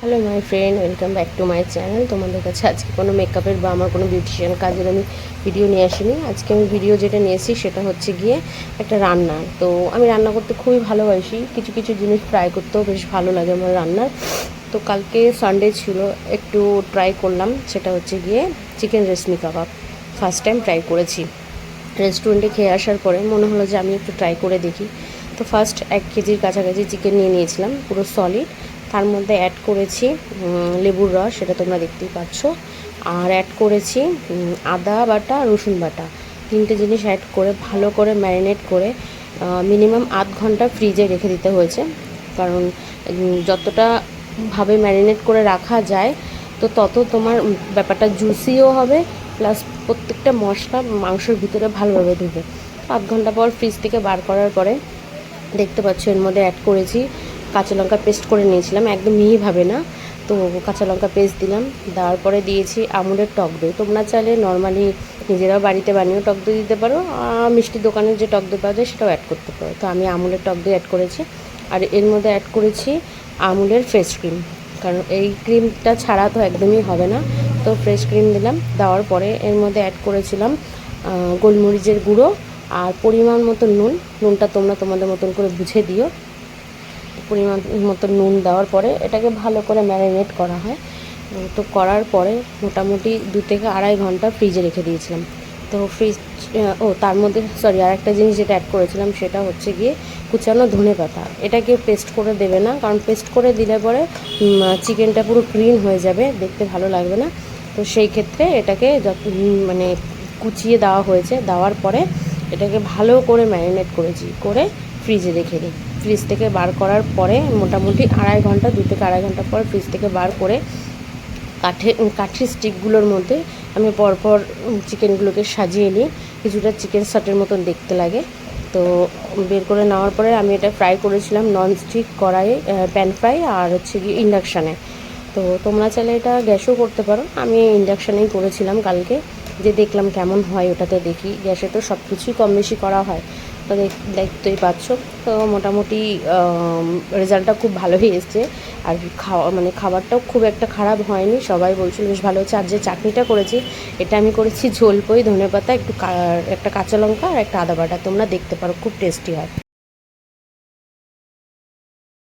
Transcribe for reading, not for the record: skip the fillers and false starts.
Hello my friend, welcome back to my channel. তোমাদের কাছে আজকে কোনো মেকআপের বা আমার কোনো বিউটিশিয়ান কাজের আমি ভিডিও নিয়ে আসিনি। আজকে আমি ভিডিও যেটা নিয়ে এসেছি সেটা হচ্ছে গিয়ে একটা রান্নার। তো আমি রান্না করতে খুবই ভালোবাসি, কিছু কিছু জিনিস ট্রাই করতেও বেশ ভালো লাগে আমার রান্নার। তো কালকে সানডে ছিল, একটু ট্রাই করলাম, সেটা হচ্ছে গিয়ে চিকেন রেশমি কাবাব। ফার্স্ট টাইম ট্রাই করেছি। রেস্টুরেন্টে খেয়ে আসার পরে মনে হলো যে আমি একটু ট্রাই করে দেখি। তো ফার্স্ট 1 কেজির কাছাকাছি চিকেন নিয়ে নিয়েছিলাম, পুরো সলিড। তার মধ্যে অ্যাড করেছি লেবুর রস, সেটা তোমরা দেখতেই পাচ্ছ। আর অ্যাড করেছি আদা বাটা, রসুন বাটা, 3টে জিনিস অ্যাড করে ভালো করে ম্যারিনেট করে মিনিমাম আধ ঘন্টা ফ্রিজে রেখে দিতে হয়েছে। কারণ যতটা ভাবে ম্যারিনেট করে রাখা যায় তো তত তোমার ব্যাপারটা জুসিও হবে, প্লাস প্রত্যেকটা মশলা মাংসের ভিতরে ভালোভাবে ঢুকে। আধ ঘন্টা পর ফ্রিজ থেকে বার করার পরে দেখতে পাচ্ছ এর মধ্যে অ্যাড করেছি কাঁচা লঙ্কা পেস্ট করে নিয়েছিলাম, একদম মিহিভাবে না। তো কাঁচা লঙ্কা পেস্ট দিলাম, দেওয়ার পরে দিয়েছি আমুলের টক দই। তোমরা চাইলে নর্মালি নিজেরাও বাড়িতে বানিয়েও টক দই দিতে পারো, মিষ্টির দোকানের যে টক দই পাওয়া যায় সেটাও অ্যাড করতে পারো। তো আমি আমুলের টক দই অ্যাড করেছি। আর এর মধ্যে অ্যাড করেছি আমুলের ফ্রেশ ক্রিম, কারণ এই ক্রিমটা ছাড়া তো একদমই হবে না। তো ফ্রেশ ক্রিম দিলাম। দেওয়ার পরে এর মধ্যে অ্যাড করেছিলাম গোলমরিচের গুঁড়ো আর পরিমাণ মতো নুন। নুনটা তোমরা তোমাদের মতন করে বুঝে দিও। পরিমাণ মতো নুন দেওয়ার পরে এটাকে ভালো করে ম্যারিনেট করা হয়। তো করার পরে মোটামুটি 2 থেকে আড়াই ঘন্টা ফ্রিজে রেখে দিয়েছিলাম। তো তার মধ্যে আর একটা জিনিস যেটা অ্যাড করেছিলাম সেটা হচ্ছে গিয়ে কুচানো ধনেপাতা। এটাকে পেস্ট করে দেবে না, কারণ পেস্ট করে দিলে পরে চিকেনটা পুরো গ্রিন হয়ে যাবে, দেখতে ভালো লাগবে না। তো সেই ক্ষেত্রে এটাকে মানে কুচিয়ে দেওয়া হয়েছে। দেওয়ার পরে এটাকে ভালো করে ম্যারিনেট করেছি, করে ফ্রিজে রেখে দিই। ফ্রিজ থেকে বার করার পরে মোটামুটি 2 থেকে আড়াই ঘন্টা পর ফ্রিজ থেকে বার করে কাঠের স্টিকগুলোর মধ্যে আমি পরপর চিকেনগুলোকে সাজিয়ে নিই। কিছুটা চিকেন শটের মতন দেখতে লাগে। তো বের করে নেওয়ার পরে আমি এটা ফ্রাই করেছিলাম ননস্টিক কড়াইয়ে, প্যান ফ্রাই, আর হচ্ছে গিয়ে ইন্ডাকশানে। তো তোমরা চাইলে এটা গ্যাসও করতে পারো, আমি ইন্ডাকশানেই করেছিলাম কালকে। যে দেখলাম কেমন হয় ওটাতে দেখি, গ্যাসে তো সব কিছুই কম বেশি করা হয়। তো দেখতেই পাচ্ছ। তো মোটামুটি রেজাল্টটা খুব ভালোই এসছে। আর খাবারটাও খুব একটা খারাপ হয়নি, সবাই বলছিল বেশ ভালো হচ্ছে। আর যে চাটনিটা করেছি, এটা আমি করেছি ঝোল পই, ধনেপাতা, একটা কাঁচা লঙ্কা আর একটা আদা বাটা। তোমরা দেখতে পারো, খুব টেস্টি হয়।